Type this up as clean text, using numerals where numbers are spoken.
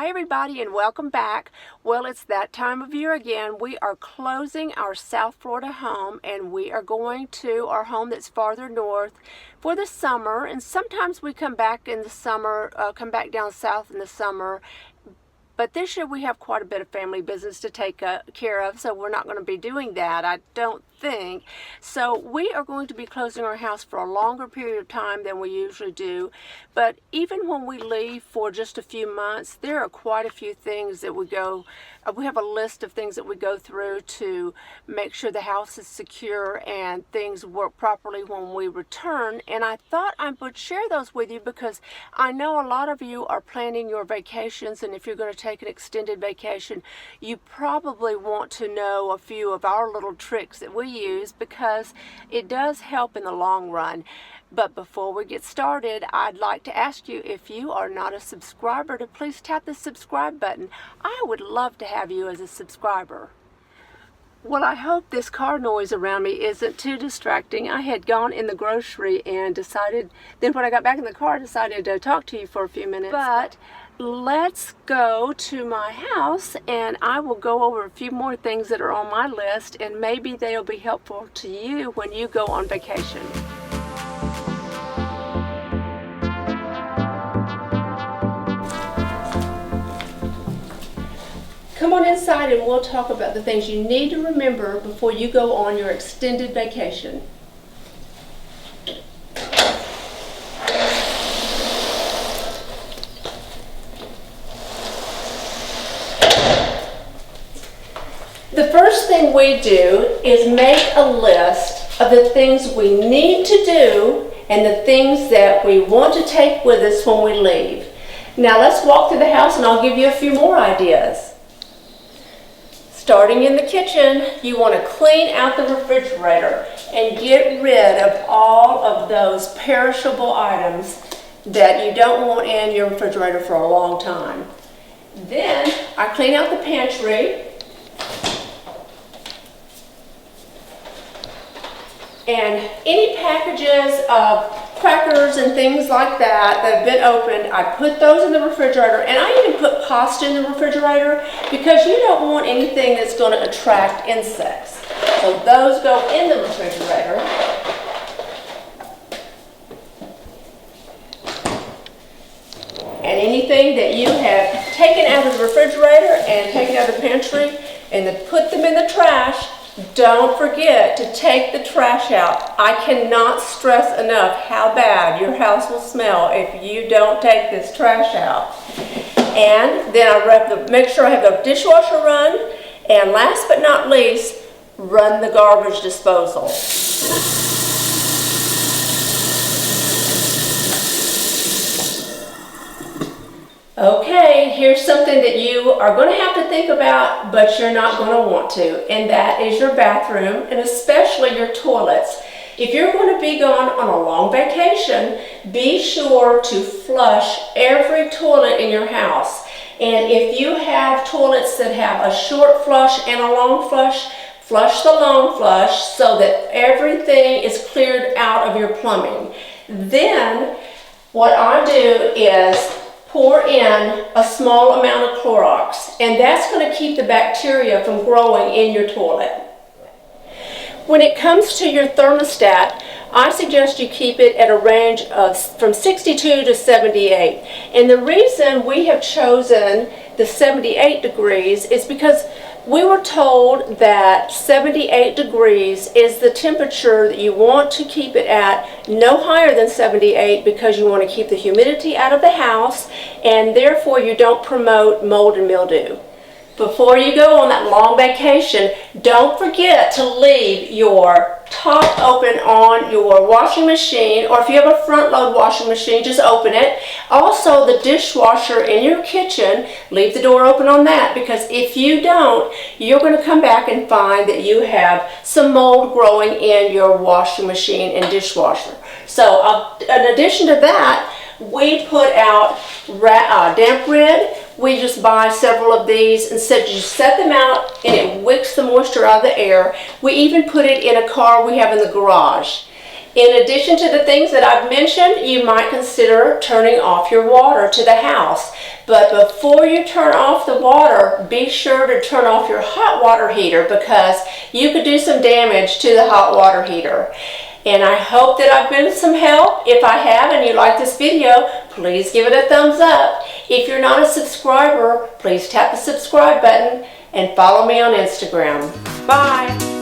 Hi everybody and welcome back. Well, it's that time of year again. We are closing our South Florida home and we are going to our home that's farther north for the summer, and sometimes we come back in the summer, come back down south in the summer. But this year we have quite a bit of family business to take care of, so we're not going to be doing that, I don't think. So we are going to be closing our house for a longer period of time than we usually do. But even when we leave for just a few months, there are quite a few things that we have a list of things that we go through to make sure the house is secure and things work properly when we return. And I thought I would share those with you because I know a lot of you are planning your vacations, and if you're going to take an extended vacation, you probably want to know a few of our little tricks that we use because it does help in the long run. But before we get started, I'd like to ask you, if you are not a subscriber, to please tap the subscribe button. I would love to have you as a subscriber. Well, I hope this car noise around me isn't too distracting. I had gone in the grocery and then when I got back in the car, I decided to talk to you for a few minutes. But let's go to my house and I will go over a few more things that are on my list, and maybe they'll be helpful to you when you go on vacation. Come on inside and we'll talk about the things you need to remember before you go on your extended vacation. The first thing we do is make a list of the things we need to do and the things that we want to take with us when we leave. Now let's walk through the house and I'll give you a few more ideas. Starting in the kitchen, you want to clean out the refrigerator and get rid of all of those perishable items that you don't want in your refrigerator for a long time. Then I clean out the pantry. And any packages of crackers and things like that have been opened, I put those in the refrigerator, and I even put pasta in the refrigerator because you don't want anything that's going to attract insects. So those go in the refrigerator. And anything that you have taken out of the refrigerator and taken out of the pantry and then put them in the trash, don't forget to take the trash out. I cannot stress enough how bad your house will smell if you don't take this trash out. And then I make sure I have the dishwasher run, and last but not least, run the garbage disposal. Okay, here's something that you are going to have to think about, but you're not going to want to, and that is your bathroom, and especially your toilets. If you're going to be gone on a long vacation, be sure to flush every toilet in your house. And if you have toilets that have a short flush and a long flush, flush the long flush so that everything is cleared out of your plumbing. Then what I do is pour in a small amount of Clorox, and that's going to keep the bacteria from growing in your toilet. When it comes to your thermostat, I suggest you keep it at a range of from 62 to 78. And the reason we have chosen the 78 degrees is because we were told that 78 degrees is the temperature that you want to keep it at, no higher than 78, because you want to keep the humidity out of the house and therefore you don't promote mold and mildew. Before you go on that long vacation, don't forget to leave your top open on your washing machine, or if you have a front load washing machine, just open it. Also, the dishwasher in your kitchen, leave the door open on that, because if you don't, you're going to come back and find that you have some mold growing in your washing machine and dishwasher. So in addition to that, we put out damp rid. We just buy several of these and you set them out and it wicks the moisture out of the air. We even put it in a car we have in the garage. In addition to the things that I've mentioned, you might consider turning off your water to the house. But before you turn off the water, be sure to turn off your hot water heater, because you could do some damage to the hot water heater. And I hope that I've been some help. If I have and you like this video, please give it a thumbs up. If you're not a subscriber, please tap the subscribe button and follow me on Instagram. Bye.